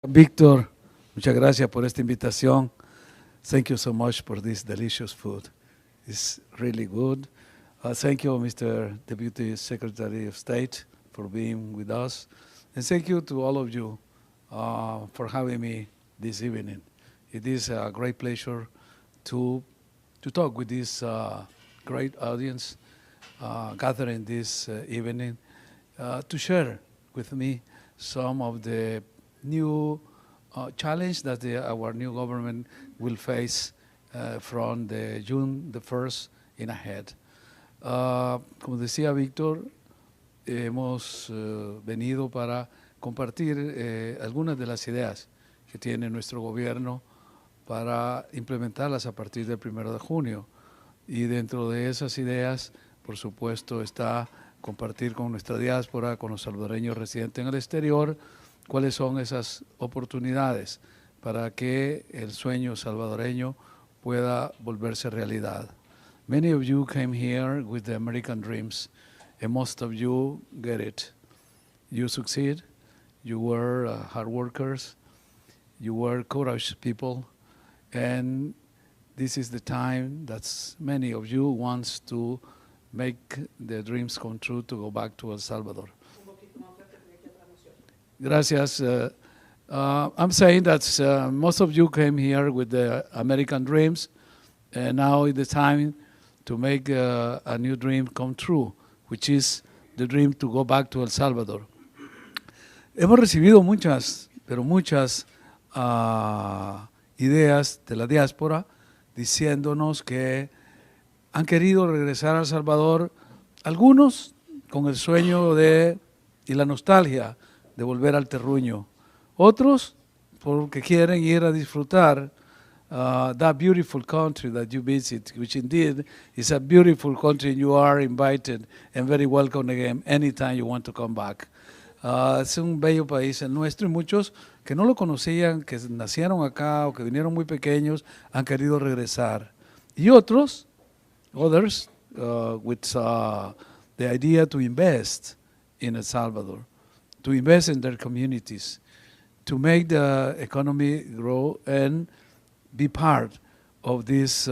Víctor, muchas gracias por esta invitación. Thank you so much for this delicious food. It's really good. Thank you, Mr. Deputy Secretary of State, for being with us. And thank you to all of you for having me this evening. It is a great pleasure to talk with this great audience gathering this evening to share with me some of the new challenge that our new government will face from the June the 1st in ahead. Como decía Víctor, hemos venido para compartir algunas de las ideas que tiene nuestro gobierno para implementarlas a partir del 1 de junio. Y dentro de esas ideas, por supuesto, está compartir con nuestra diáspora, con los salvadoreños residentes en el exterior, cuáles son esas oportunidades para que el sueño salvadoreño pueda volverse realidad. Many of you came here with the American dreams, and most of you get it. You succeed, you were hard workers, you were courageous people, and this is the time that many of you wants to make the dreams come true to go back to El Salvador. Gracias. I'm saying that most of you came here with the American dreams, and now is the time to make a new dream come true, which is the dream to go back to El Salvador. Hemos recibido muchas, pero muchas ideas de la diáspora diciéndonos que han querido regresar a El Salvador, algunos con el sueño y la nostalgia de volver al terruño, otros porque quieren ir a disfrutar that beautiful country that you visit, which indeed is a beautiful country, and you are invited and very welcome again anytime you want to come back. Es un bello país el nuestro, y muchos que no lo conocían, que nacieron acá o que vinieron muy pequeños, han querido regresar. Y others, with the idea to invest in El Salvador, to invest in their communities, to make the economy grow and be part of this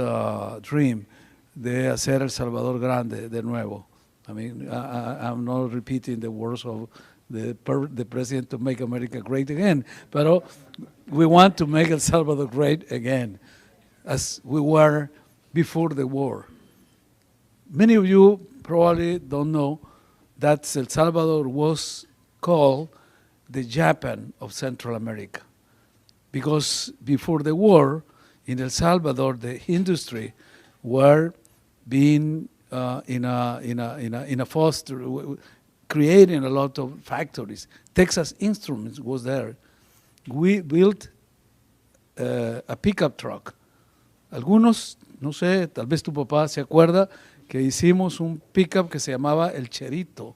dream de hacer El Salvador grande de nuevo. I mean, I'm not repeating the words of the president to make America great again, but we want to make El Salvador great again, as we were before the war. Many of you probably don't know that El Salvador was called the Japan of Central America, because before the war in El Salvador, the industry were being in a foster, creating a lot of factories. Texas Instruments was there. We built a pickup truck. Algunos, no sé, tal vez tu papá se acuerda que hicimos un pickup que se llamaba El Cherito.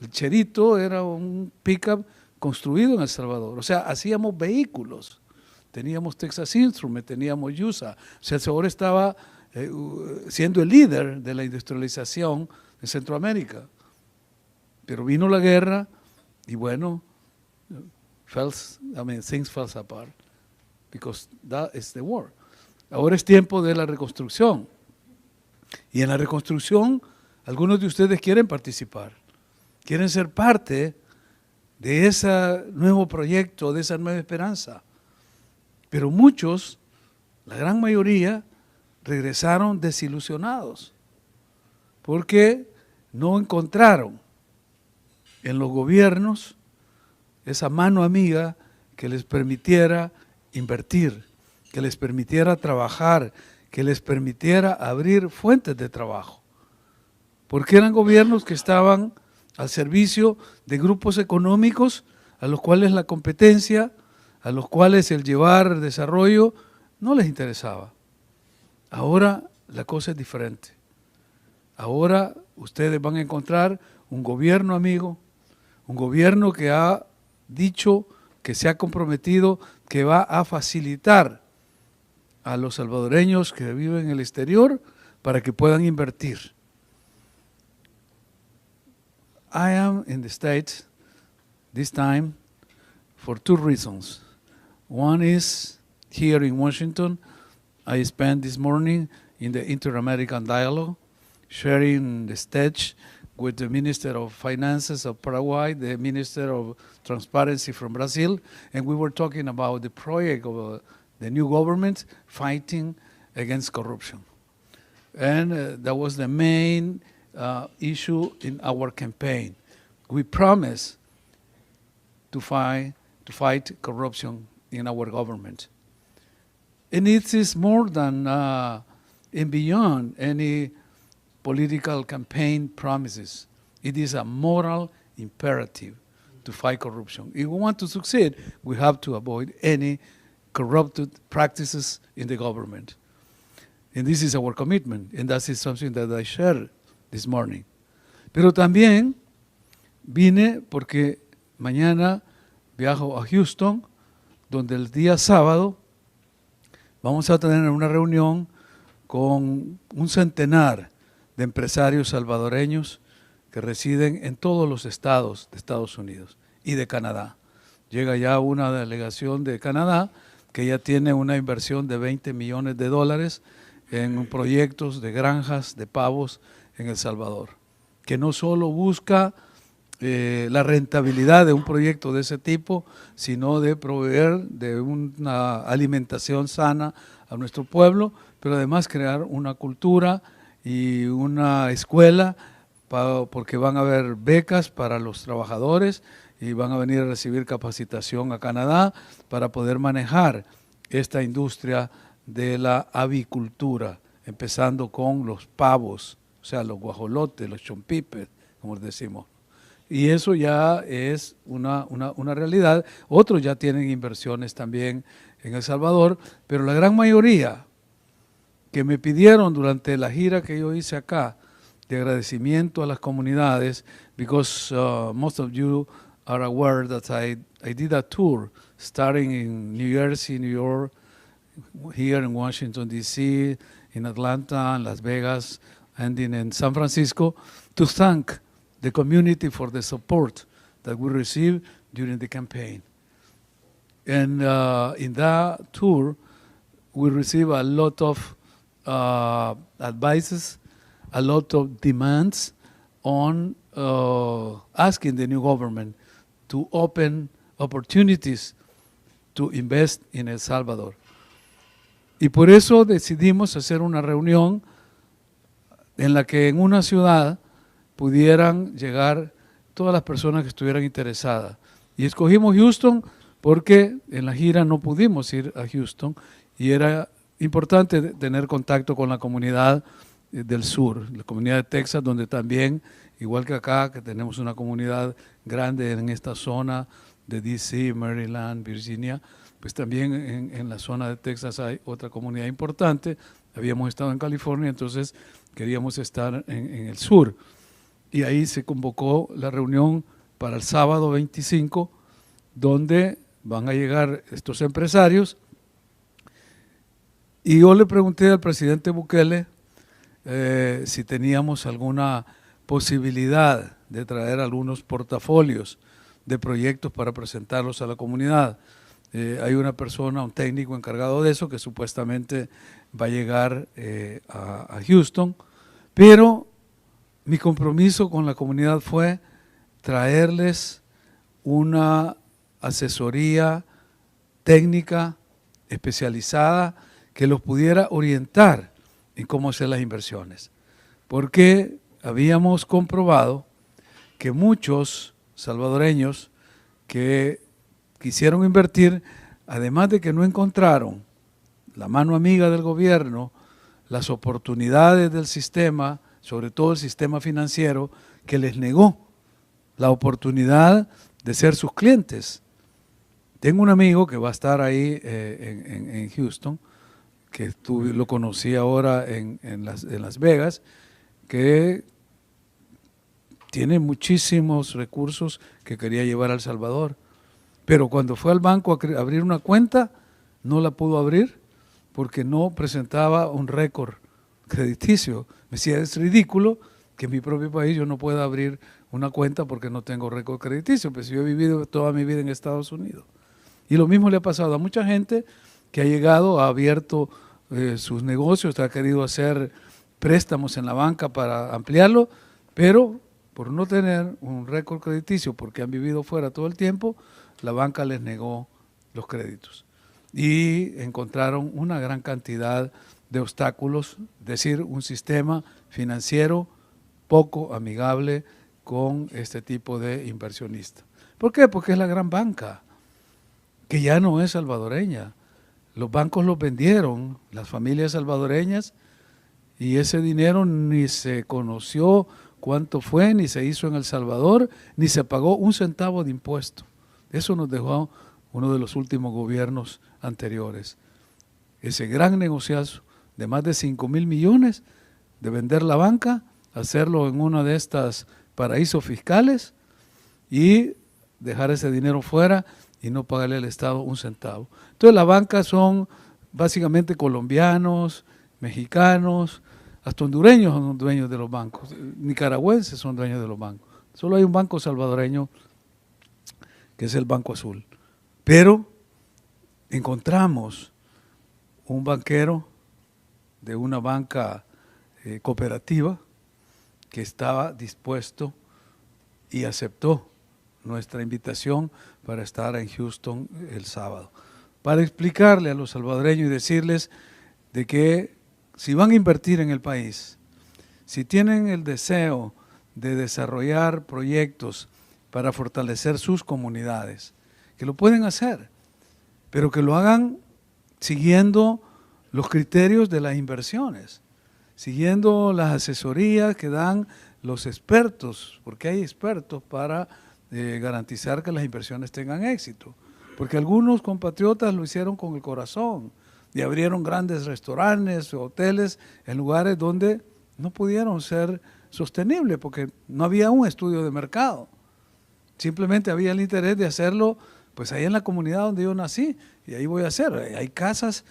El Cherito era un pickup construido en El Salvador. O sea, hacíamos vehículos. Teníamos Texas Instruments, teníamos USA. O sea, El Salvador estaba siendo el líder de la industrialización en Centroamérica. Pero vino la guerra y bueno, things fell apart because that is the war. Ahora es tiempo de la reconstrucción. Y en la reconstrucción, algunos de ustedes quieren participar, quieren ser parte de ese nuevo proyecto, de esa nueva esperanza. Pero muchos, la gran mayoría, regresaron desilusionados porque no encontraron en los gobiernos esa mano amiga que les permitiera invertir, que les permitiera trabajar, que les permitiera abrir fuentes de trabajo. Porque eran gobiernos que estaban al servicio de grupos económicos a los cuales la competencia, a los cuales el llevar desarrollo no les interesaba. Ahora la cosa es diferente. Ahora ustedes van a encontrar un gobierno amigo, un gobierno que ha dicho, que se ha comprometido, que va a facilitar a los salvadoreños que viven en el exterior para que puedan invertir. I am in the States this time for two reasons. One is here in Washington. I spent this morning in the Inter-American Dialogue, sharing the stage with the Minister of Finances of Paraguay, the Minister of Transparency from Brazil, and we were talking about the project of the new government fighting against corruption. And that was the main issue in our campaign. We promised to fight corruption in our government. And it is more than and beyond any political campaign promises. It is a moral imperative to fight corruption. If we want to succeed, we have to avoid any corrupted practices in the government. And this is our commitment, and that is something that I shared this morning. Pero también vine porque mañana viajo a Houston, donde el día sábado vamos a tener una reunión con un centenar de empresarios salvadoreños que residen en todos los estados de Estados Unidos y de Canadá. Llega ya una delegación de Canadá que ya tiene una inversión de $20 millones en proyectos de granjas de pavos en El Salvador, que no solo busca la rentabilidad de un proyecto de ese tipo, sino de proveer de una alimentación sana a nuestro pueblo, pero además crear una cultura y una escuela, porque van a haber becas para los trabajadores y van a venir a recibir capacitación a Canadá para poder manejar esta industria de la avicultura, empezando con los pavos, o sea, los guajolotes, los chompipes, como decimos. Y eso ya es una realidad. Otros ya tienen inversiones también en El Salvador, pero la gran mayoría que me pidieron durante la gira que yo hice acá, de agradecimiento a las comunidades, because most of you are aware that I did a tour starting in New Jersey, New York, here in Washington, D.C., in Atlanta, in Las Vegas, ending in San Francisco, to thank the community for the support that we received during the campaign. And in that tour, we received a lot of advices, a lot of demands on asking the new government to open opportunities to invest in El Salvador. Y por eso decidimos hacer una reunión en la que en una ciudad pudieran llegar todas las personas que estuvieran interesadas. Y escogimos Houston porque en la gira no pudimos ir a Houston y era importante tener contacto con la comunidad del sur, la comunidad de Texas, donde también, igual que acá, que tenemos una comunidad grande en esta zona de D.C., Maryland, Virginia, pues también en la zona de Texas hay otra comunidad importante. Habíamos estado en California, entonces queríamos estar en el sur. Y ahí se convocó la reunión para el sábado 25, donde van a llegar estos empresarios. Y yo le pregunté al presidente Bukele si teníamos alguna posibilidad de traer algunos portafolios de proyectos para presentarlos a la comunidad. Hay una persona, un técnico encargado de eso, que supuestamente va a llegar a Houston, pero mi compromiso con la comunidad fue traerles una asesoría técnica especializada que los pudiera orientar en cómo hacer las inversiones, porque habíamos comprobado que muchos salvadoreños que quisieron invertir, además de que no encontraron la mano amiga del gobierno, las oportunidades del sistema, sobre todo el sistema financiero, que les negó la oportunidad de ser sus clientes. Tengo un amigo que va a estar ahí en Houston, que lo conocí ahora en Las Vegas, que tiene muchísimos recursos que quería llevar a El Salvador. Pero cuando fue al banco a abrir una cuenta, no la pudo abrir porque no presentaba un récord crediticio. Me decía, es ridículo que en mi propio país yo no pueda abrir una cuenta porque no tengo récord crediticio, pues yo he vivido toda mi vida en Estados Unidos. Y lo mismo le ha pasado a mucha gente que ha llegado, ha abierto sus negocios, ha querido hacer préstamos en la banca para ampliarlo, pero por no tener un récord crediticio, porque han vivido fuera todo el tiempo, la banca les negó los créditos. Y encontraron una gran cantidad de obstáculos, es decir, un sistema financiero poco amigable con este tipo de inversionistas. ¿Por qué? Porque es la gran banca, que ya no es salvadoreña. Los bancos los vendieron, las familias salvadoreñas, y ese dinero ni se conoció cuánto fue, ni se hizo en El Salvador, ni se pagó un centavo de impuesto. Eso nos dejó uno de los últimos gobiernos anteriores. Ese gran negociazo de más de 5,000 millones de vender la banca, hacerlo en una de estas paraísos fiscales y dejar ese dinero fuera y no pagarle al Estado un centavo. Entonces las bancas son básicamente colombianos, mexicanos, hasta hondureños son dueños de los bancos, nicaragüenses son dueños de los bancos. Solo hay un banco salvadoreño que es el Banco Azul. Pero encontramos un banquero de una banca cooperativa que estaba dispuesto y aceptó nuestra invitación para estar en Houston el sábado, para explicarle a los salvadoreños y decirles de que si van a invertir en el país, si tienen el deseo de desarrollar proyectos para fortalecer sus comunidades, que lo pueden hacer, pero que lo hagan siguiendo los criterios de las inversiones, siguiendo las asesorías que dan los expertos, porque hay expertos para garantizar que las inversiones tengan éxito. Porque algunos compatriotas lo hicieron con el corazón y abrieron grandes restaurantes o hoteles en lugares donde no pudieron ser sostenibles porque no había un estudio de mercado. Simplemente había el interés de hacerlo pues ahí en la comunidad donde yo nací y ahí voy a hacer. Hay casas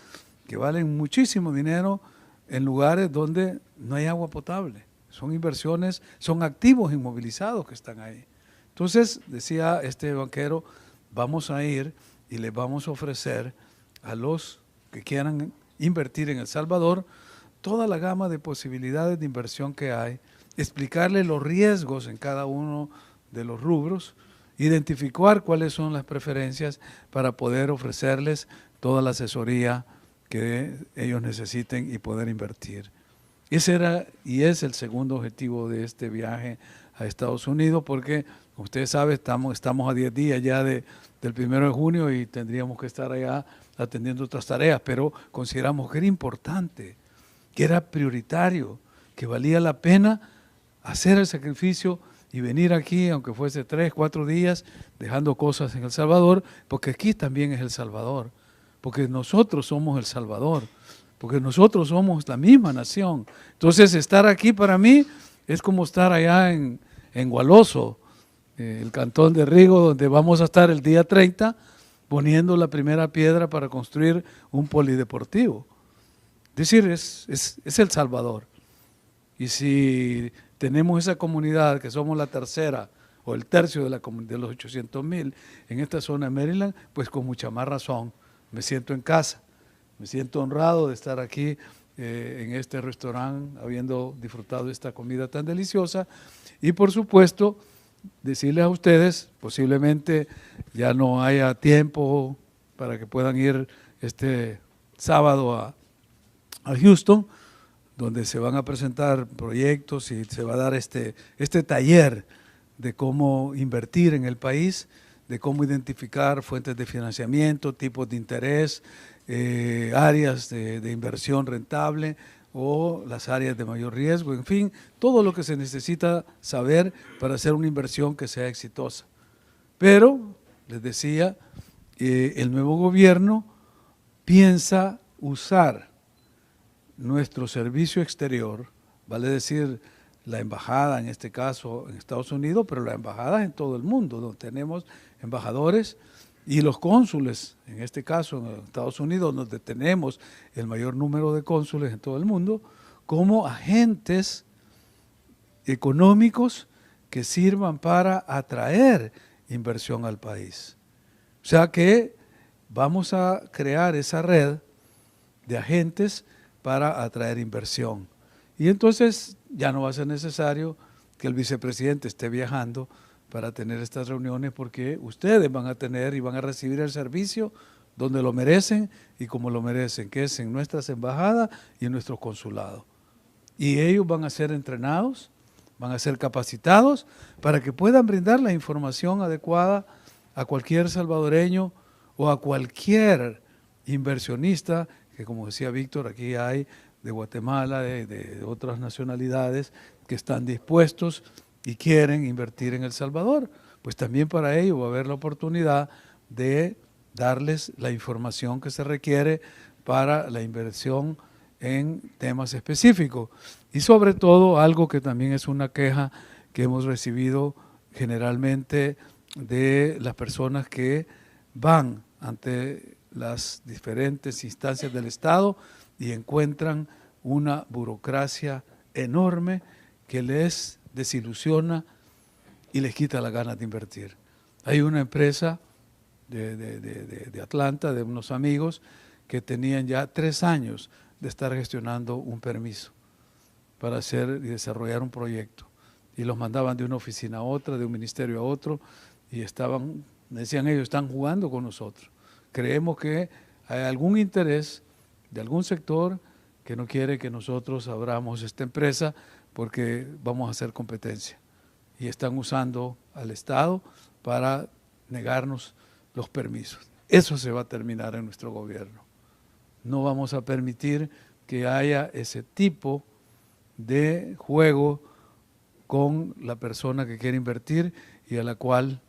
que valen muchísimo dinero en lugares donde no hay agua potable. Son inversiones, son activos inmovilizados que están ahí. Entonces, decía este banquero, vamos a ir y les vamos a ofrecer a los que quieran invertir en El Salvador toda la gama de posibilidades de inversión que hay, explicarles los riesgos en cada uno de los rubros, identificar cuáles son las preferencias para poder ofrecerles toda la asesoría que ellos necesiten y poder invertir. Ese era y es el segundo objetivo de este viaje a Estados Unidos, porque, como ustedes saben, estamos a 10 días ya del 1 de junio y tendríamos que estar allá atendiendo otras tareas, pero consideramos que era importante, que era prioritario, que valía la pena hacer el sacrificio y venir aquí, aunque fuese 3, 4 días, dejando cosas en El Salvador, porque aquí también es El Salvador, porque nosotros somos El Salvador, porque nosotros somos la misma nación. Entonces, estar aquí para mí es como estar allá en Gualoso, el cantón de Rigo, donde vamos a estar el día 30 poniendo la primera piedra para construir un polideportivo. Es decir, es El Salvador. Y si tenemos esa comunidad, que somos la tercera o el tercio de los 800,000 en esta zona de Maryland, pues con mucha más razón me siento en casa. Me siento honrado de estar aquí en este restaurante, habiendo disfrutado de esta comida tan deliciosa. Y por supuesto, decirles a ustedes, posiblemente ya no haya tiempo para que puedan ir este sábado a Houston, donde se van a presentar proyectos y se va a dar este taller de cómo invertir en el país, de cómo identificar fuentes de financiamiento, tipos de interés, áreas de inversión rentable o las áreas de mayor riesgo, en fin, todo lo que se necesita saber para hacer una inversión que sea exitosa. Pero, les decía, el nuevo gobierno piensa usar nuestro servicio exterior, vale decir la embajada en este caso en Estados Unidos, pero la embajada en todo el mundo, donde tenemos embajadores y los cónsules, en este caso en Estados Unidos, donde tenemos el mayor número de cónsules en todo el mundo, como agentes económicos que sirvan para atraer inversión al país. O sea que vamos a crear esa red de agentes para atraer inversión. Y entonces ya no va a ser necesario que el vicepresidente esté viajando para tener estas reuniones, porque ustedes van a tener y van a recibir el servicio donde lo merecen y como lo merecen, que es en nuestras embajadas y en nuestros consulados. Y ellos van a ser entrenados, van a ser capacitados para que puedan brindar la información adecuada a cualquier salvadoreño o a cualquier inversionista, que como decía Víctor, aquí hay de Guatemala, de otras nacionalidades que están dispuestos y quieren invertir en El Salvador. Pues también para ello va a haber la oportunidad de darles la información que se requiere para la inversión en temas específicos. Y sobre todo, algo que también es una queja que hemos recibido generalmente de las personas que van ante las diferentes instancias del Estado y encuentran una burocracia enorme que les desilusiona y les quita las ganas de invertir. Hay una empresa de Atlanta, de unos amigos, que tenían ya 3 años de estar gestionando un permiso para hacer y desarrollar un proyecto. Y los mandaban de una oficina a otra, de un ministerio a otro, y estaban, decían ellos, están jugando con nosotros. Creemos que hay algún interés de algún sector que no quiere que nosotros abramos esta empresa porque vamos a hacer competencia. Y están usando al Estado para negarnos los permisos. Eso se va a terminar en nuestro gobierno. No vamos a permitir que haya ese tipo de juego con la persona que quiere invertir y a la cual,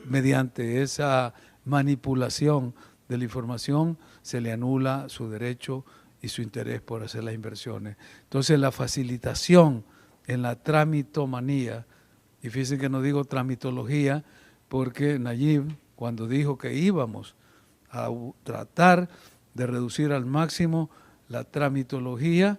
mediante esa manipulación de la información, se le anula su derecho y su interés por hacer las inversiones. Entonces, la facilitación en la tramitomanía, y fíjense que no digo tramitología, porque Nayib, cuando dijo que íbamos a tratar de reducir al máximo la tramitología,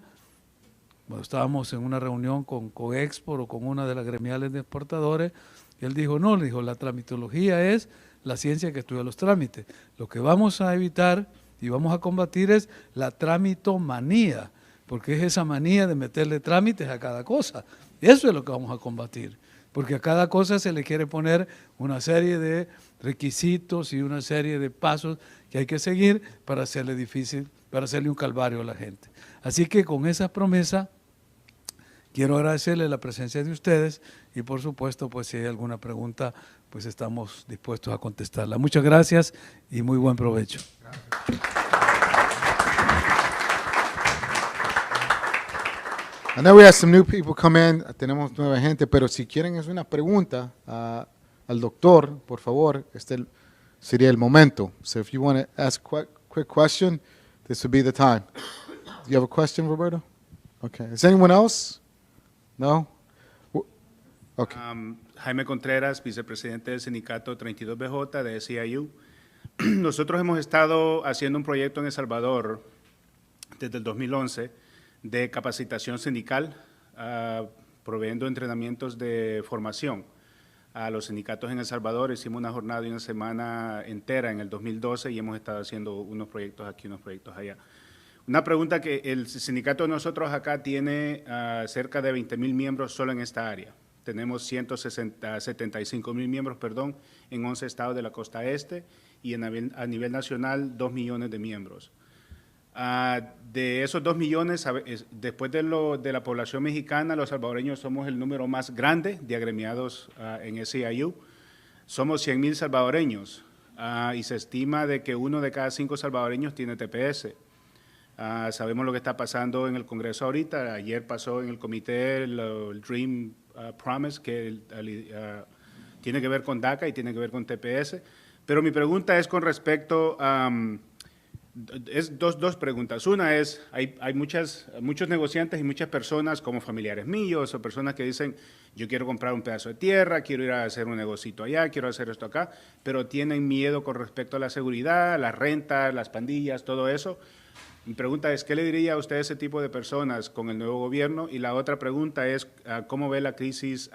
cuando estábamos en una reunión con Coexport o con una de las gremiales de exportadores, él dijo, no, le dijo, la tramitología es la ciencia que estudia los trámites. Lo que vamos a evitar y vamos a combatir es la tramitomanía, porque es esa manía de meterle trámites a cada cosa. Eso es lo que vamos a combatir, porque a cada cosa se le quiere poner una serie de requisitos y una serie de pasos que hay que seguir para hacerle difícil, para hacerle un calvario a la gente. Así que con esa promesa, quiero agradecerle la presencia de ustedes y por supuesto, pues si hay alguna pregunta, pues estamos dispuestos a contestarla. Muchas gracias y muy buen provecho. I know we have some new people come in, tenemos nueva gente, pero si quieren hacer una pregunta al doctor, por favor, este sería el momento. So if you want to ask a quick question, this would be the time. Do you have a question, Roberto? Okay. Is anyone else? No? Okay. Jaime Contreras, vicepresidente del sindicato 32BJ de SEIU. Nosotros hemos estado haciendo un proyecto en El Salvador desde el 2011 de capacitación sindical, proveyendo entrenamientos de formación a los sindicatos en El Salvador. Hicimos una jornada de una semana entera en el 2012 y hemos estado haciendo unos proyectos aquí, unos proyectos allá. Una pregunta que el sindicato de nosotros acá tiene cerca de 20,000 miembros solo en esta área. Tenemos 175,000 miembros, perdón, en 11 estados de la costa este y a nivel nacional 2 millones de miembros. De esos 2 millones, después de la población mexicana, los salvadoreños somos el número más grande de agremiados en SEIU. Somos 100,000 salvadoreños y se estima de que 1 de cada 5 salvadoreños tiene TPS. Sabemos lo que está pasando en el Congreso ahorita. Ayer pasó en el comité el Dream Promise, que tiene que ver con DACA y tiene que ver con TPS. Pero mi pregunta es con respecto a… dos preguntas. Una es, hay muchos negociantes y muchas personas como familiares míos o personas que dicen, yo quiero comprar un pedazo de tierra, quiero ir a hacer un negocito allá, quiero hacer esto acá, pero tienen miedo con respecto a la seguridad, las rentas, las pandillas, todo eso. Mi pregunta es, ¿qué le diría a usted a ese tipo de personas con el nuevo gobierno? Y la otra pregunta es, ¿cómo ve la crisis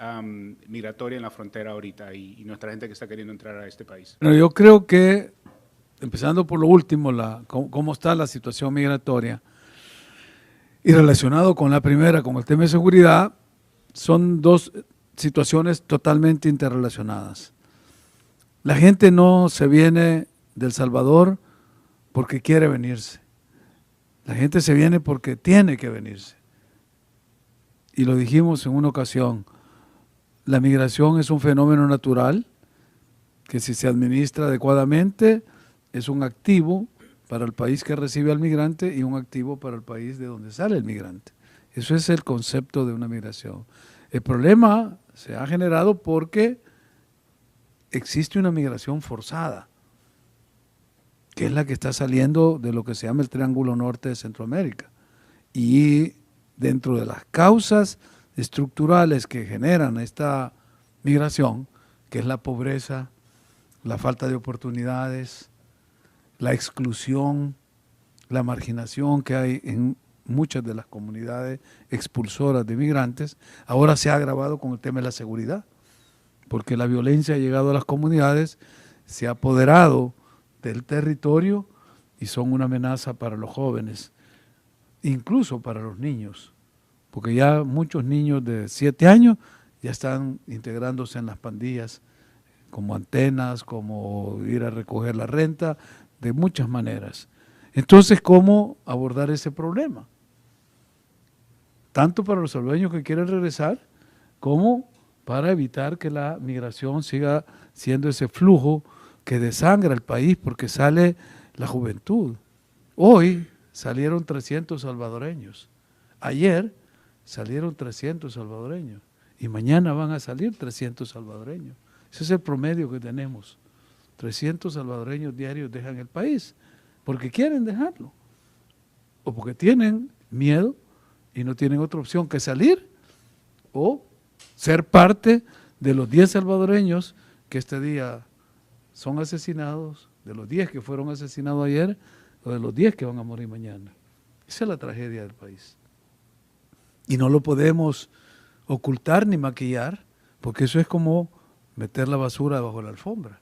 migratoria en la frontera ahorita y nuestra gente que está queriendo entrar a este país? Bueno, yo creo que empezando por lo último, cómo está la situación migratoria, y relacionado con la primera, con el tema de seguridad, son dos situaciones totalmente interrelacionadas. La gente no se viene de El Salvador porque quiere venirse. La gente se viene porque tiene que venirse. Y lo dijimos en una ocasión, la migración es un fenómeno natural que si se administra adecuadamente es un activo para el país que recibe al migrante y un activo para el país de donde sale el migrante. Eso es el concepto de una migración. El problema se ha generado porque existe una migración forzada, que es la que está saliendo de lo que se llama el Triángulo Norte de Centroamérica. Y dentro de las causas estructurales que generan esta migración, que es la pobreza, la falta de oportunidades, la exclusión, la marginación que hay en muchas de las comunidades expulsoras de migrantes, ahora se ha agravado con el tema de la seguridad, porque la violencia ha llegado a las comunidades, se ha apoderado del territorio y son una amenaza para los jóvenes, incluso para los niños, porque ya muchos niños de 7 años ya están integrándose en las pandillas, como antenas, como ir a recoger la renta, de muchas maneras. Entonces, ¿cómo abordar ese problema? Tanto para los salvadoreños que quieren regresar, como para evitar que la migración siga siendo ese flujo que desangra el país, porque sale la juventud. Hoy salieron 300 salvadoreños, ayer salieron 300 salvadoreños y mañana van a salir 300 salvadoreños. Ese es el promedio que tenemos. 300 salvadoreños diarios dejan el país porque quieren dejarlo o porque tienen miedo y no tienen otra opción que salir o ser parte de los 10 salvadoreños que este día son asesinados, de los 10 que fueron asesinados ayer o de los 10 que van a morir mañana. Esa es la tragedia del país. Y no lo podemos ocultar ni maquillar, porque eso es como meter la basura debajo de la alfombra,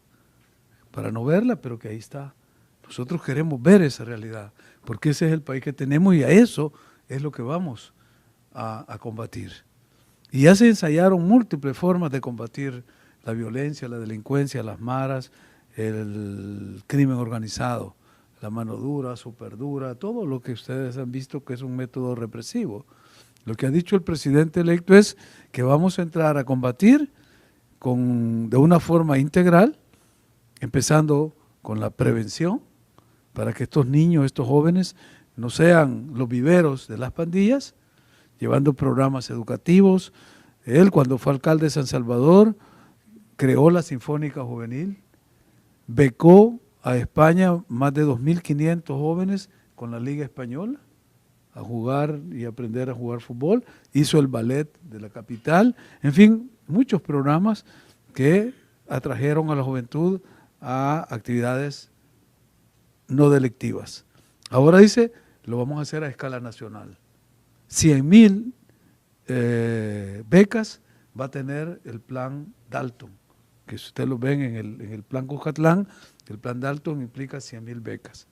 para no verla, pero que ahí está. Nosotros queremos ver esa realidad, porque ese es el país que tenemos y a eso es lo que vamos a combatir. Y ya se ensayaron múltiples formas de combatir la violencia, la delincuencia, las maras, el crimen organizado, la mano dura, súper dura, todo lo que ustedes han visto que es un método represivo. Lo que ha dicho el presidente electo es que vamos a entrar a combatir de una forma integral, empezando con la prevención, para que estos niños, estos jóvenes, no sean los viveros de las pandillas, llevando programas educativos. Él, cuando fue alcalde de San Salvador, creó la Sinfónica Juvenil, becó a España más de 2.500 jóvenes con la Liga Española a jugar y aprender a jugar fútbol, hizo el ballet de la capital, en fin, muchos programas que atrajeron a la juventud a actividades no delictivas. Ahora dice, lo vamos a hacer a escala nacional. 100.000 becas va a tener el plan Dalton, que si ustedes lo ven en el plan Cuscatlán, el plan Dalton implica 100.000 becas.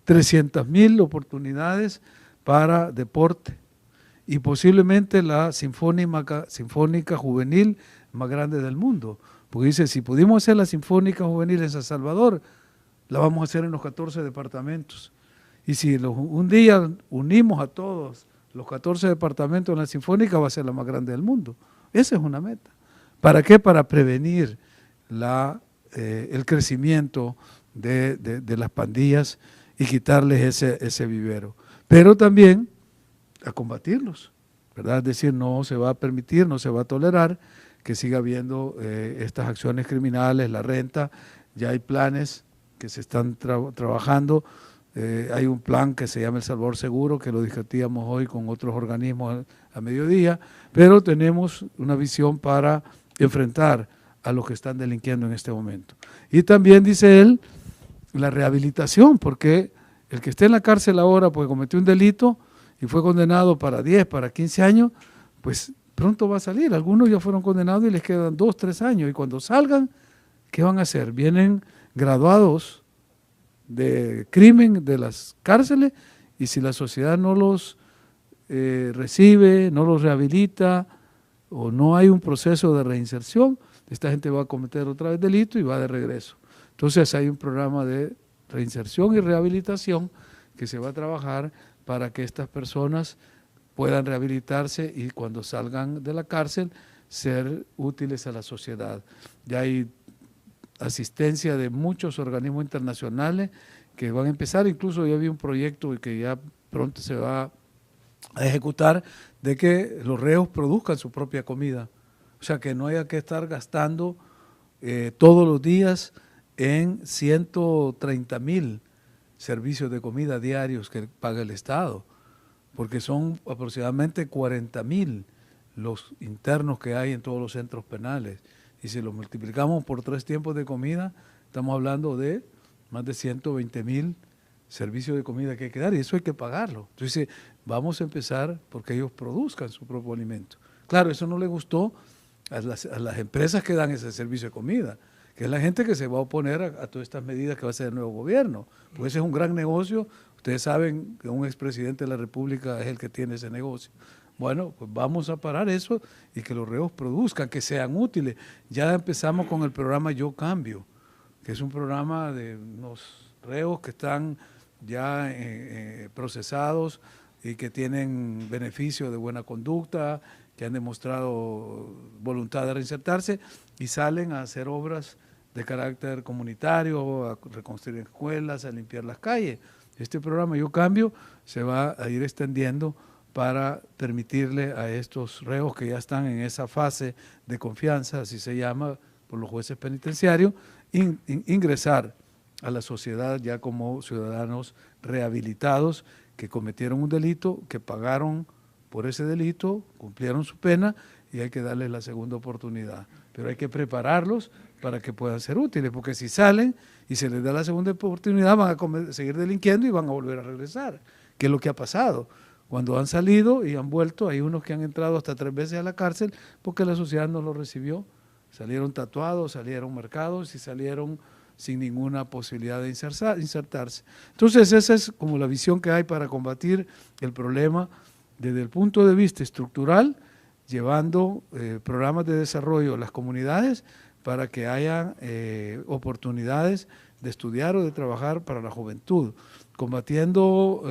300.000 oportunidades para deporte y posiblemente la sinfónica juvenil más grande del mundo. Porque dice, si pudimos hacer la sinfónica juvenil en San Salvador, la vamos a hacer en los 14 departamentos. Y si un día unimos a todos los 14 departamentos en la sinfónica, va a ser la más grande del mundo. Esa es una meta. ¿Para qué? Para prevenir el crecimiento de las pandillas y quitarles ese vivero. Pero también a combatirlos, ¿verdad? Es decir, no se va a permitir, no se va a tolerar que siga habiendo estas acciones criminales, la renta. Ya hay planes que se están trabajando. Hay un plan que se llama El Salvador Seguro, que lo discutíamos hoy con otros organismos a mediodía, pero tenemos una visión para enfrentar a los que están delinquiendo en este momento. Y también, dice él, la rehabilitación, porque el que esté en la cárcel ahora porque cometió un delito y fue condenado para 10, para 15 años, pues pronto va a salir. Algunos ya fueron condenados y les quedan 2, 3 años. Y cuando salgan, ¿qué van a hacer? Vienen graduados de crimen de las cárceles, y si la sociedad no los recibe, no los rehabilita, o no hay un proceso de reinserción, esta gente va a cometer otra vez delito y va de regreso. Entonces hay un programa de reinserción y rehabilitación que se va a trabajar para que estas personas puedan rehabilitarse y cuando salgan de la cárcel ser útiles a la sociedad. Ya hay asistencia de muchos organismos internacionales que van a empezar, incluso ya había un proyecto que ya pronto se va a ejecutar, de que los reos produzcan su propia comida, o sea que no haya que estar gastando todos los días en 130,000 servicios de comida diarios que paga el Estado, porque son aproximadamente 40,000 los internos que hay en todos los centros penales, y si lo multiplicamos por 3 tiempos de comida, estamos hablando de más de 120,000 servicios de comida que hay que dar, y eso hay que pagarlo. Entonces vamos a empezar porque ellos produzcan su propio alimento. Claro, eso no le gustó a las empresas que dan ese servicio de comida, que es la gente que se va a oponer a todas estas medidas que va a hacer el nuevo gobierno, porque ese es un gran negocio. Ustedes saben que un expresidente de la República es el que tiene ese negocio. Bueno, pues vamos a parar eso y que los reos produzcan, que sean útiles. Ya empezamos con el programa Yo Cambio, que es un programa de unos reos que están ya procesados y que tienen beneficio de buena conducta, que han demostrado voluntad de reinsertarse y salen a hacer obras de carácter comunitario, a reconstruir escuelas, a limpiar las calles. Este programa Yo Cambio se va a ir extendiendo para permitirle a estos reos que ya están en esa fase de confianza, así se llama por los jueces penitenciarios, ingresar a la sociedad ya como ciudadanos rehabilitados que cometieron un delito, que pagaron por ese delito, cumplieron su pena y hay que darles la segunda oportunidad. Pero hay que prepararlos para que puedan ser útiles, porque si salen y se les da la segunda oportunidad van a seguir delinquiendo y van a volver a regresar, que es lo que ha pasado. Cuando han salido y han vuelto, hay unos que han entrado hasta 3 veces a la cárcel porque la sociedad no los recibió. Salieron tatuados, salieron marcados y salieron sin ninguna posibilidad de insertarse. Entonces esa es como la visión que hay para combatir el problema desde el punto de vista estructural, llevando programas de desarrollo a las comunidades para que haya oportunidades de estudiar o de trabajar para la juventud, combatiendo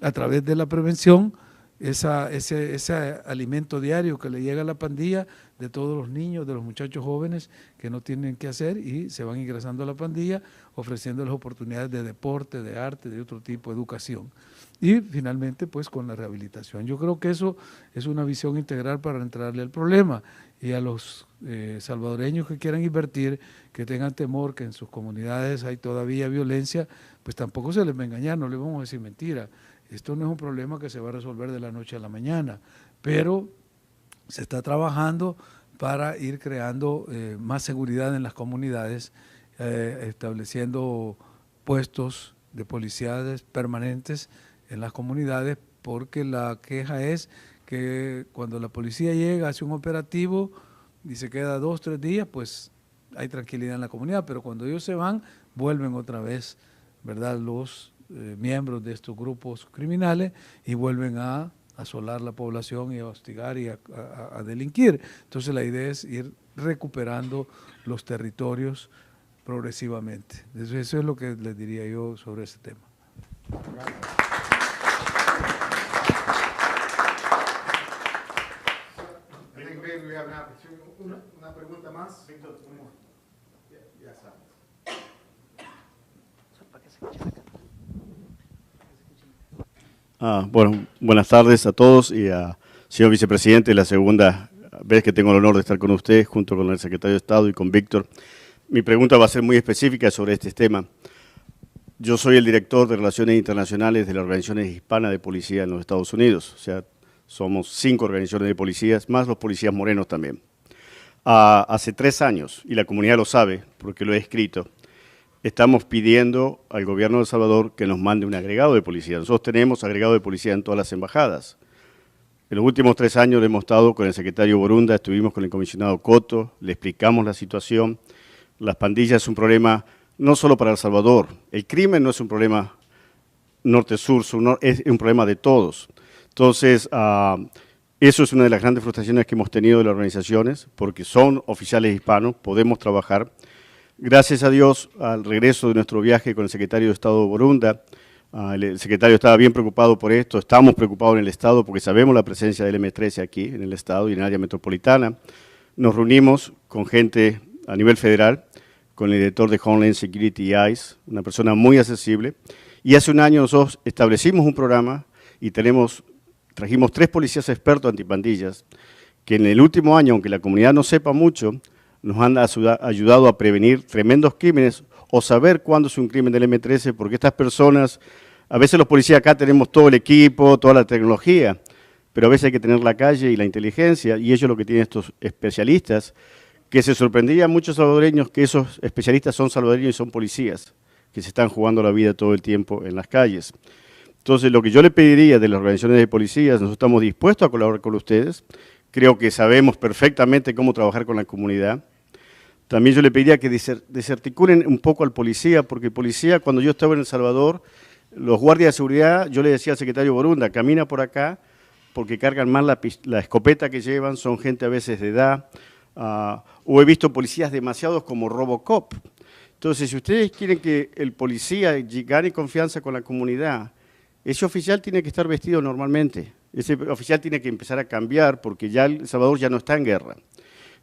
a través de la prevención ese alimento diario que le llega a la pandilla de todos los niños, de los muchachos jóvenes que no tienen qué hacer y se van ingresando a la pandilla, ofreciéndoles oportunidades de deporte, de arte, de otro tipo de educación. Y finalmente, pues con la rehabilitación. Yo creo que eso es una visión integral para entrarle al problema. Y a los salvadoreños que quieran invertir, que tengan temor que en sus comunidades hay todavía violencia, pues tampoco se les va a engañar, no les vamos a decir mentira. Esto no es un problema que se va a resolver de la noche a la mañana, pero se está trabajando para ir creando más seguridad en las comunidades, estableciendo puestos de policías permanentes en las comunidades, porque la queja es que cuando la policía llega, hace un operativo y se queda 2 o 3 días, pues hay tranquilidad en la comunidad, pero cuando ellos se van, vuelven otra vez, ¿verdad?, los miembros de estos grupos criminales y vuelven a asolar la población y a hostigar y a delinquir. Entonces la idea es ir recuperando los territorios progresivamente. Eso es lo que les diría yo sobre ese tema. Una pregunta más. Bueno, buenas tardes a todos y a señor vicepresidente, la segunda vez que tengo el honor de estar con usted, junto con el secretario de Estado y con Víctor. Mi pregunta va a ser muy específica sobre este tema. Yo soy el director de Relaciones Internacionales de las Organizaciones Hispanas de Policía en los Estados Unidos, o sea, somos 5 organizaciones de policías, más los policías morenos también. Hace 3 años, y la comunidad lo sabe porque lo he escrito, estamos pidiendo al gobierno de El Salvador que nos mande un agregado de policía. Nosotros tenemos agregado de policía en todas las embajadas. En los últimos 3 años hemos estado con el secretario Borunda, estuvimos con el comisionado Cotto, le explicamos la situación. Las pandillas es un problema no solo para El Salvador. El crimen no es un problema norte-sur, es un problema de todos. Entonces, eso es una de las grandes frustraciones que hemos tenido de las organizaciones, porque son oficiales hispanos, podemos trabajar. Gracias a Dios, al regreso de nuestro viaje con el secretario de Estado Borunda, el secretario estaba bien preocupado por esto, estamos preocupados en el Estado porque sabemos la presencia del M13 aquí en el Estado y en el área metropolitana. Nos reunimos con gente a nivel federal, con el director de Homeland Security y ICE, una persona muy accesible, y hace un año nosotros establecimos un programa y trajimos 3 policías expertos antipandillas que en el último año, aunque la comunidad no sepa mucho, nos han ayudado a prevenir tremendos crímenes o saber cuándo es un crimen del M13, porque estas personas, a veces los policías acá tenemos todo el equipo, toda la tecnología, pero a veces hay que tener la calle y la inteligencia, y ellos lo que tienen estos especialistas, que se sorprendían muchos salvadoreños que esos especialistas son salvadoreños y son policías, que se están jugando la vida todo el tiempo en las calles. Entonces, lo que yo le pediría de las organizaciones de policías, nosotros estamos dispuestos a colaborar con ustedes, creo que sabemos perfectamente cómo trabajar con la comunidad. También yo le pediría que desarticulen un poco al policía, porque el policía, cuando yo estaba en El Salvador, los guardias de seguridad, yo le decía al secretario Borunda, camina por acá, porque cargan mal la escopeta que llevan, son gente a veces de edad, o he visto policías demasiados como Robocop. Entonces, si ustedes quieren que el policía gane confianza con la comunidad, ese oficial tiene que estar vestido normalmente, ese oficial tiene que empezar a cambiar, porque ya El Salvador ya no está en guerra.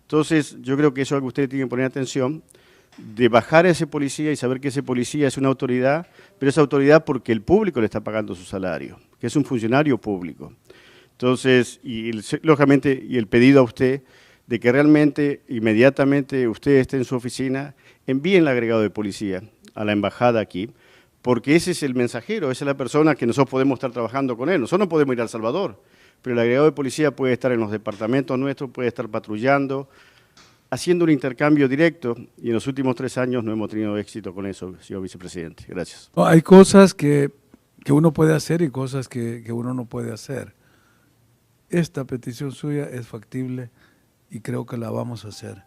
Entonces, yo creo que eso es algo que ustedes tienen que poner atención, de bajar a ese policía y saber que ese policía es una autoridad, pero es autoridad porque el público le está pagando su salario, que es un funcionario público. Entonces, lógicamente, y el pedido a usted de que realmente, inmediatamente, usted esté en su oficina, envíen el agregado de policía a la embajada aquí, porque ese es el mensajero, esa es la persona que nosotros podemos estar trabajando con él. Nosotros no podemos ir a El Salvador, pero el agregado de policía puede estar en los departamentos nuestros, puede estar patrullando, haciendo un intercambio directo, y en los últimos 3 años no hemos tenido éxito con eso, señor vicepresidente. Gracias. No, hay cosas que uno puede hacer y cosas que uno no puede hacer. Esta petición suya es factible y creo que la vamos a hacer.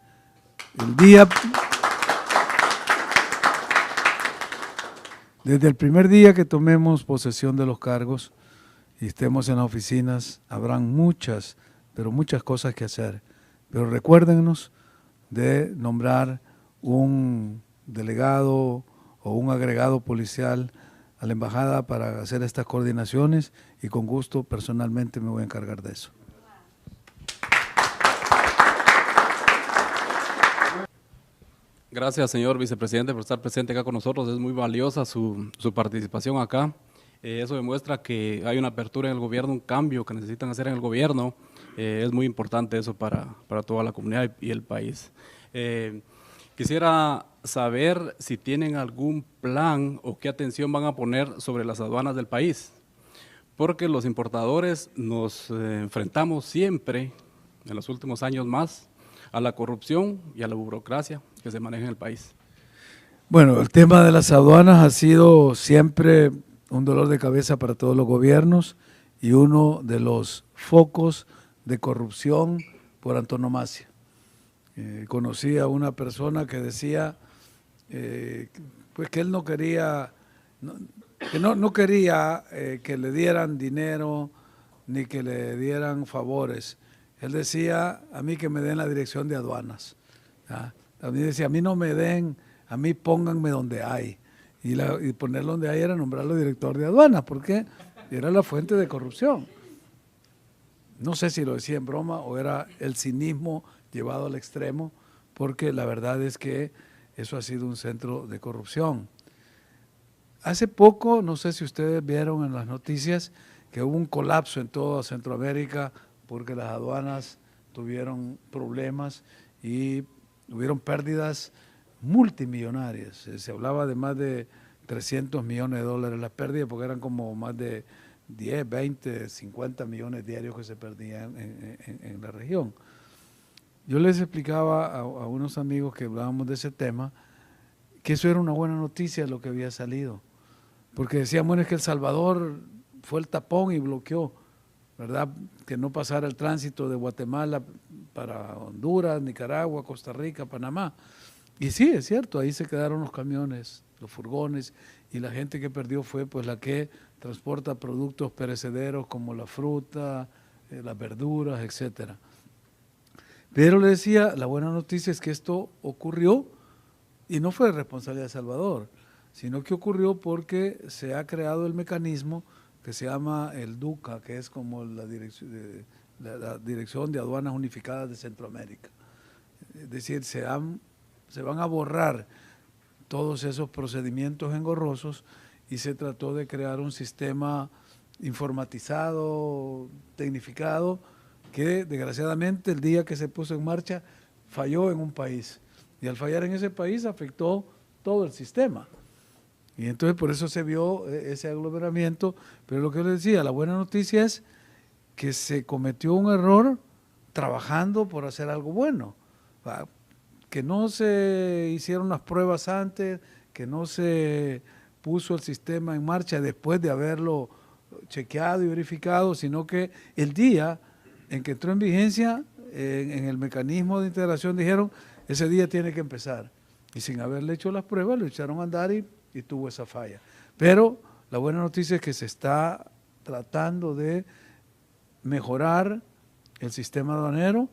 Desde el primer día que tomemos posesión de los cargos y estemos en las oficinas, habrán muchas, pero muchas cosas que hacer. Pero recuérdennos de nombrar un delegado o un agregado policial a la embajada para hacer estas coordinaciones y con gusto personalmente me voy a encargar de eso. Gracias, señor vicepresidente, por estar presente acá con nosotros. Es muy valiosa su participación acá. Eso demuestra que hay una apertura en el gobierno, un cambio que necesitan hacer en el gobierno. Es muy importante eso para toda la comunidad y el país. Quisiera saber si tienen algún plan o qué atención van a poner sobre las aduanas del país, porque los importadores nos enfrentamos siempre, en los últimos años más, a la corrupción y a la burocracia que se maneja en el país. Bueno, el tema de las aduanas ha sido siempre un dolor de cabeza para todos los gobiernos y uno de los focos de corrupción por antonomasia. Conocí a una persona que decía pues que él no quería, no quería que le dieran dinero ni que le dieran favores. Él decía, a mí que me den la dirección de aduanas. ¿Ah? A mí decía, a mí no me den, a mí pónganme donde hay. Y ponerlo donde hay era nombrarlo director de aduanas, porque era la fuente de corrupción. No sé si lo decía en broma o era el cinismo llevado al extremo, porque la verdad es que eso ha sido un centro de corrupción. Hace poco, no sé si ustedes vieron en las noticias, que hubo un colapso en toda Centroamérica porque las aduanas tuvieron problemas y hubieron pérdidas multimillonarias. Se hablaba de más de 300 millones de dólares las pérdidas, porque eran como más de 10, 20, 50 millones diarios que se perdían en la región. Yo les explicaba a unos amigos que hablábamos de ese tema, que eso era una buena noticia lo que había salido, porque decían, bueno, es que El Salvador fue el tapón y bloqueó, ¿verdad?, que no pasara el tránsito de Guatemala para Honduras, Nicaragua, Costa Rica, Panamá. Y sí, es cierto, ahí se quedaron los camiones, los furgones, y la gente que perdió fue pues la que transporta productos perecederos como la fruta, las verduras, etcétera. Pero le decía, la buena noticia es que esto ocurrió y no fue responsabilidad de Salvador, sino que ocurrió porque se ha creado el mecanismo que se llama el DUCA, que es como la Dirección de Aduanas Unificadas de Centroamérica. Es decir, se van a borrar todos esos procedimientos engorrosos y se trató de crear un sistema informatizado, tecnificado, que desgraciadamente el día que se puso en marcha falló en un país. Y al fallar en ese país afectó todo el sistema. Y entonces por eso se vio ese aglomeramiento. Pero lo que les decía, la buena noticia es que se cometió un error trabajando por hacer algo bueno. Que no se hicieron las pruebas antes, que no se puso el sistema en marcha después de haberlo chequeado y verificado, sino que el día en que entró en vigencia, en el mecanismo de integración dijeron, ese día tiene que empezar. Y sin haberle hecho las pruebas, lo echaron a andar y tuvo esa falla. Pero la buena noticia es que se está tratando de mejorar el sistema aduanero,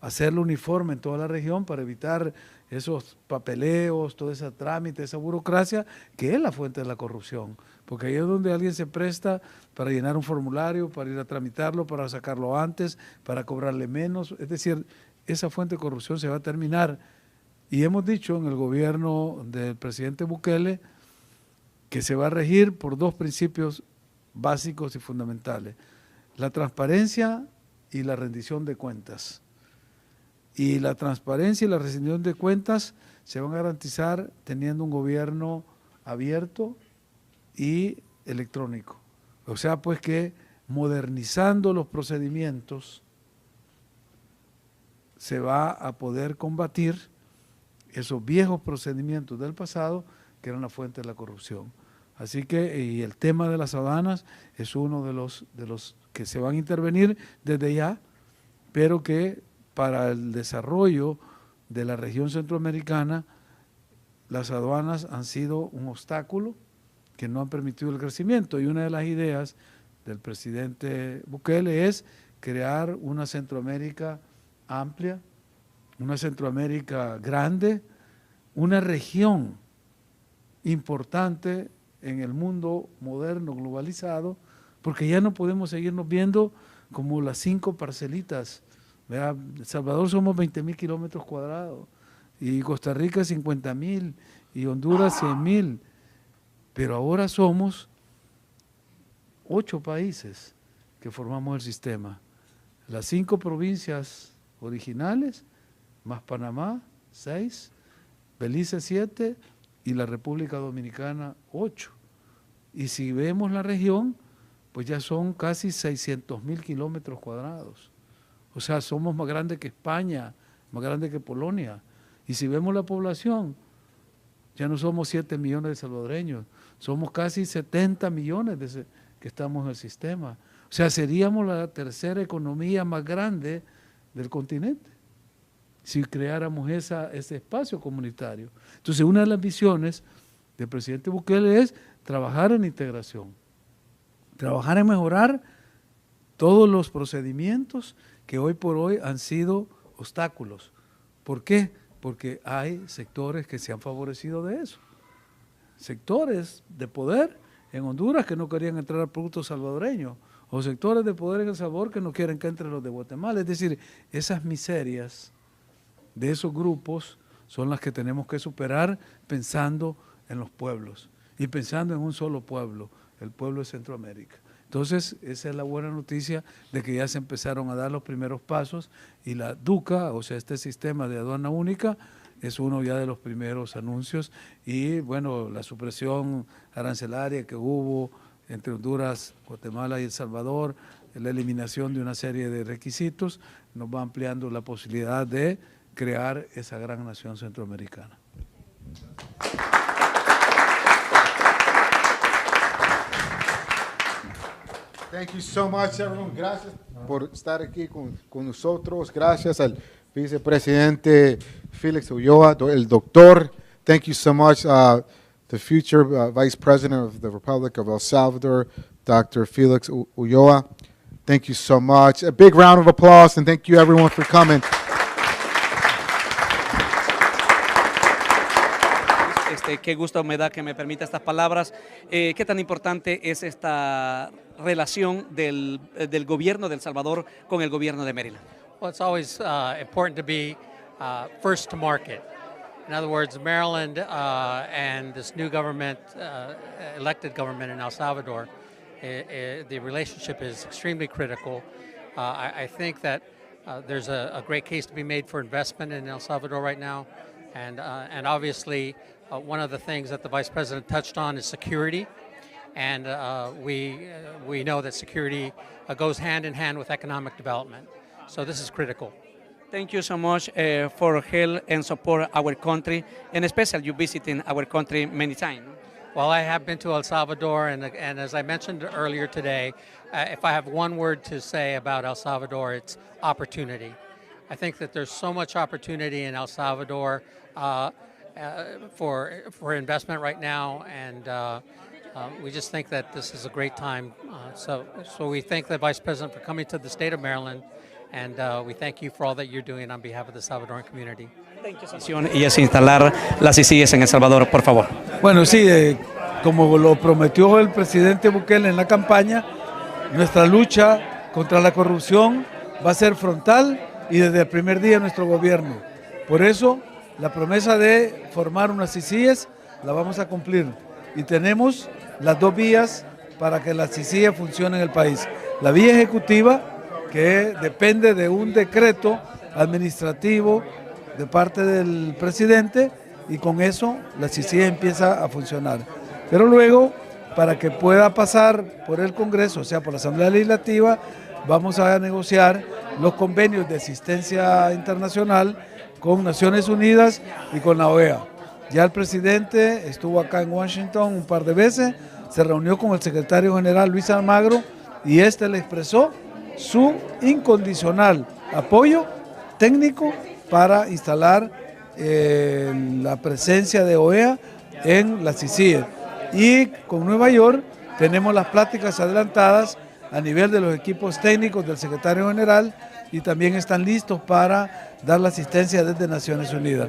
hacerlo uniforme en toda la región para evitar esos papeleos, todo ese trámite, esa burocracia, que es la fuente de la corrupción. Porque ahí es donde alguien se presta para llenar un formulario, para ir a tramitarlo, para sacarlo antes, para cobrarle menos. Es decir, esa fuente de corrupción se va a terminar. Y hemos dicho en el gobierno del presidente Bukele que se va a regir por dos principios básicos y fundamentales: la transparencia y la rendición de cuentas. Y la transparencia y la rendición de cuentas se van a garantizar teniendo un gobierno abierto y electrónico. O sea, pues que modernizando los procedimientos se va a poder combatir esos viejos procedimientos del pasado que eran la fuente de la corrupción. Así que, y el tema de las aduanas es uno de los que se van a intervenir desde ya, pero que para el desarrollo de la región centroamericana, las aduanas han sido un obstáculo que no han permitido el crecimiento. Y una de las ideas del presidente Bukele es crear una Centroamérica amplia, una Centroamérica grande, una región importante en el mundo moderno, globalizado, porque ya no podemos seguirnos viendo como las 5 parcelitas. ¿Verdad? El Salvador somos 20,000 kilómetros cuadrados, y Costa Rica 50,000, y Honduras 100,000, pero ahora somos 8 países que formamos el sistema. Las 5 provincias originales, más Panamá, 6, Belice 7 y la República Dominicana 8. Y si vemos la región, pues ya son casi 600,000 kilómetros cuadrados. O sea, somos más grandes que España, más grandes que Polonia. Y si vemos la población, ya no somos 7 millones de salvadoreños, somos casi 70 millones que estamos en el sistema. O sea, seríamos la tercera economía más grande del continente si creáramos ese espacio comunitario. Entonces, una de las visiones del presidente Bukele es trabajar en integración, trabajar en mejorar todos los procedimientos que hoy por hoy han sido obstáculos. ¿Por qué? Porque hay sectores que se han favorecido de eso. Sectores de poder en Honduras que no querían entrar al producto salvadoreño, o sectores de poder en El Salvador que no quieren que entren los de Guatemala. Es decir, esas miserias de esos grupos son las que tenemos que superar pensando en los pueblos y pensando en un solo pueblo, el pueblo de Centroamérica. Entonces, esa es la buena noticia de que ya se empezaron a dar los primeros pasos, y la DUCA, o sea, este sistema de aduana única, es uno ya de los primeros anuncios. Y bueno, la supresión arancelaria que hubo entre Honduras, Guatemala y El Salvador, la eliminación de una serie de requisitos, nos va ampliando la posibilidad de crear esa gran nación centroamericana. Thank you so much, everyone. Gracias por estar aquí con nosotros. Gracias al Vicepresidente Felix Ulloa, el doctor. Thank you so much. The future Vice President of the Republic of El Salvador, Dr. Felix Ulloa. Thank you so much. A big round of applause, and thank you everyone for coming. Qué gusto me da que me permita estas palabras. Qué tan importante es esta relación del gobierno de El Salvador con el gobierno de Maryland. Well, it's always important to be first to market. In other words, Maryland and this new government, elected government in El Salvador, the relationship is extremely critical. I think that there's a great case to be made for investment in El Salvador right now. And obviously, one of the things that the Vice President touched on is security. And we know that security goes hand in hand with economic development. So this is critical. Thank you so much for help and support our country, and especially you visiting our country many times. Well, I have been to El Salvador, and as I mentioned earlier today, if I have one word to say about El Salvador, it's opportunity. I think that there's so much opportunity in El Salvador for investment right now, and we just think that this is a great time. So we thank the Vice President for coming to the state of Maryland, and we thank you for all that you're doing on behalf of the Salvadoran community. Y es instalar las ICIs en El Salvador, por favor. Bueno, sí, como lo prometió el presidente Bukele en la campaña, nuestra lucha contra la corrupción va a ser frontal y desde el primer día de nuestro gobierno. Por eso, la promesa de formar unas ICIs la vamos a cumplir. Y tenemos las dos vías para que las ICIs funcionen en el país. La vía ejecutiva, que depende de un decreto administrativo de parte del presidente, y con eso la CICIG empieza a funcionar. Pero luego, para que pueda pasar por el Congreso, o sea, por la Asamblea Legislativa, vamos a negociar los convenios de asistencia internacional con Naciones Unidas y con la OEA. Ya el presidente estuvo acá en Washington un par de veces, se reunió con el secretario general Luis Almagro y este le expresó su incondicional apoyo técnico para instalar la presencia de OEA en la CICIG. Y con Nueva York tenemos las pláticas adelantadas a nivel de los equipos técnicos del secretario general y también están listos para dar la asistencia desde Naciones Unidas.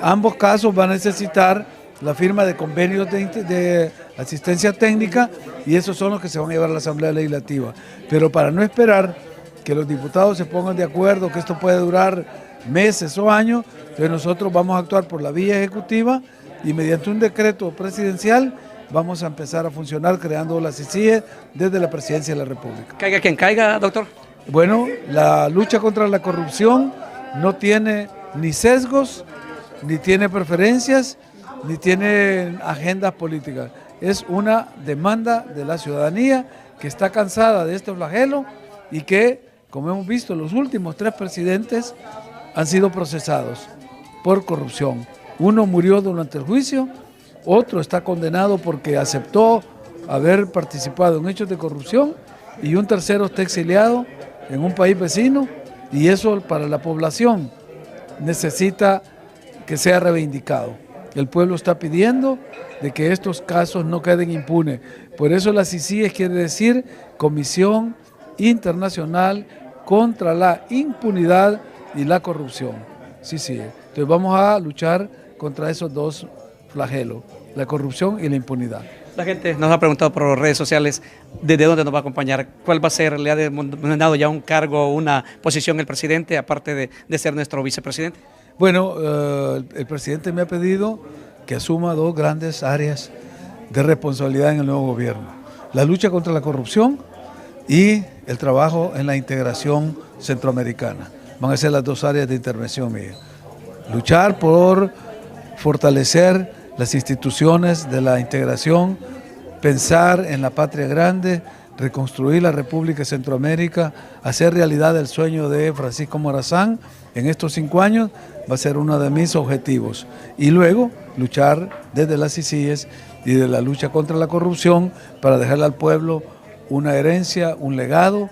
Ambos casos van a necesitar la firma de convenios de asistencia técnica y esos son los que se van a llevar a la Asamblea Legislativa. Pero para no esperar que los diputados se pongan de acuerdo, que esto puede durar meses o años, entonces nosotros vamos a actuar por la vía ejecutiva y mediante un decreto presidencial vamos a empezar a funcionar creando la CICIG desde la Presidencia de la República. Caiga quien caiga, doctor. Bueno, la lucha contra la corrupción no tiene ni sesgos, ni tiene preferencias, ni tiene agendas políticas. Es una demanda de la ciudadanía que está cansada de este flagelo y que, como hemos visto, los últimos 3 presidentes han sido procesados por corrupción. Uno murió durante el juicio, otro está condenado porque aceptó haber participado en hechos de corrupción y un tercero está exiliado en un país vecino y eso para la población necesita que sea reivindicado. El pueblo está pidiendo de que estos casos no queden impunes. Por eso la CICIG quiere decir Comisión Internacional contra la Impunidad y la Corrupción. CICIG. Entonces vamos a luchar contra esos dos flagelos, la corrupción y la impunidad. La gente nos ha preguntado por redes sociales desde dónde nos va a acompañar, cuál va a ser, le ha dado ya un cargo, una posición el presidente, aparte de ser nuestro vicepresidente. Bueno, el presidente me ha pedido que asuma 2 grandes áreas de responsabilidad en el nuevo gobierno. La lucha contra la corrupción y el trabajo en la integración centroamericana. Van a ser las 2 áreas de intervención mía. Luchar por fortalecer las instituciones de la integración, pensar en la patria grande, reconstruir la República de Centroamérica, hacer realidad el sueño de Francisco Morazán en estos 5 años, va a ser uno de mis objetivos. Y luego luchar desde las CICIG y de la lucha contra la corrupción para dejarle al pueblo una herencia, un legado,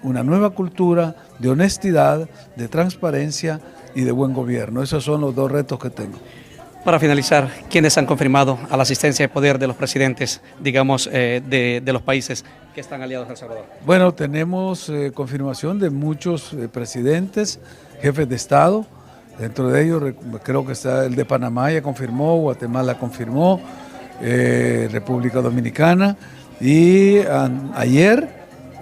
una nueva cultura de honestidad, de transparencia y de buen gobierno. Esos son los dos retos que tengo. Para finalizar, ¿quiénes han confirmado a la asistencia de poder de los presidentes, digamos, de los países que están aliados a El Salvador? Bueno, tenemos confirmación de muchos presidentes, jefes de Estado. Dentro de ellos creo que está el de Panamá, ya confirmó, Guatemala confirmó, República Dominicana. Y ayer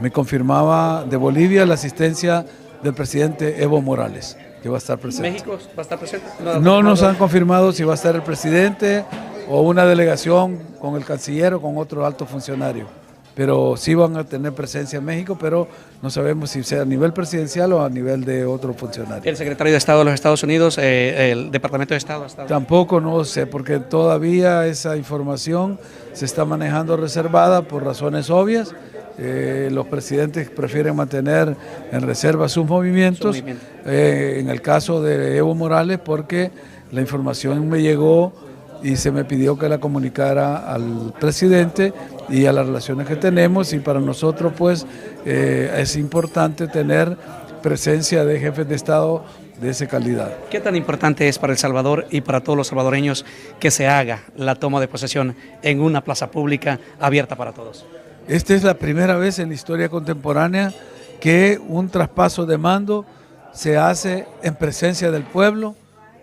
me confirmaba de Bolivia la asistencia del presidente Evo Morales, que va a estar presente. ¿México va a estar presente? No nos han confirmado si va a estar el presidente o una delegación con el canciller o con otro alto funcionario. Pero sí van a tener presencia en México, pero no sabemos si sea a nivel presidencial o a nivel de otro funcionario. ¿El secretario de Estado de los Estados Unidos, el Departamento de Estado? Tampoco no sé, porque todavía esa información se está manejando reservada por razones obvias. Los presidentes prefieren mantener en reserva sus movimientos. En el caso de Evo Morales, porque la información me llegó y se me pidió que la comunicara al presidente y a las relaciones que tenemos, y para nosotros pues es importante tener presencia de jefes de Estado de esa calidad. ¿Qué tan importante es para El Salvador y para todos los salvadoreños que se haga la toma de posesión en una plaza pública abierta para todos? Esta es la primera vez en la historia contemporánea que un traspaso de mando se hace en presencia del pueblo,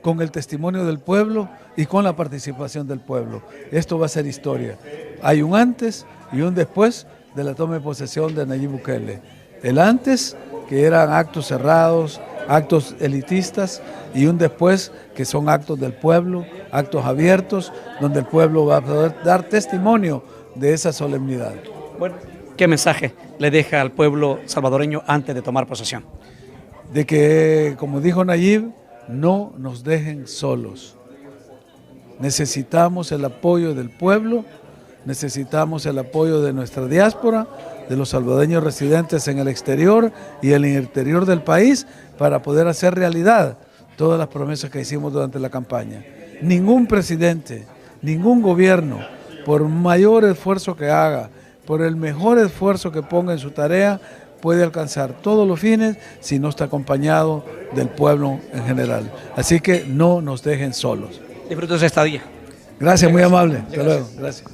con el testimonio del pueblo y con la participación del pueblo. Esto va a ser historia. Hay un antes y un después de la toma de posesión de Nayib Bukele. El antes, que eran actos cerrados, actos elitistas, y un después, que son actos del pueblo, actos abiertos, donde el pueblo va a poder dar testimonio de esa solemnidad. Bueno, ¿qué mensaje le deja al pueblo salvadoreño antes de tomar posesión? De que, como dijo Nayib, no nos dejen solos. Necesitamos el apoyo del pueblo, necesitamos el apoyo de nuestra diáspora, de los salvadoreños residentes en el exterior y en el interior del país, para poder hacer realidad todas las promesas que hicimos durante la campaña. Ningún presidente, ningún gobierno, por mayor esfuerzo que haga, por el mejor esfuerzo que ponga en su tarea, puede alcanzar todos los fines si no está acompañado del pueblo en general. Así que no nos dejen solos. Disfruto esta estadía. Gracias, muy amable. Hasta luego. Gracias.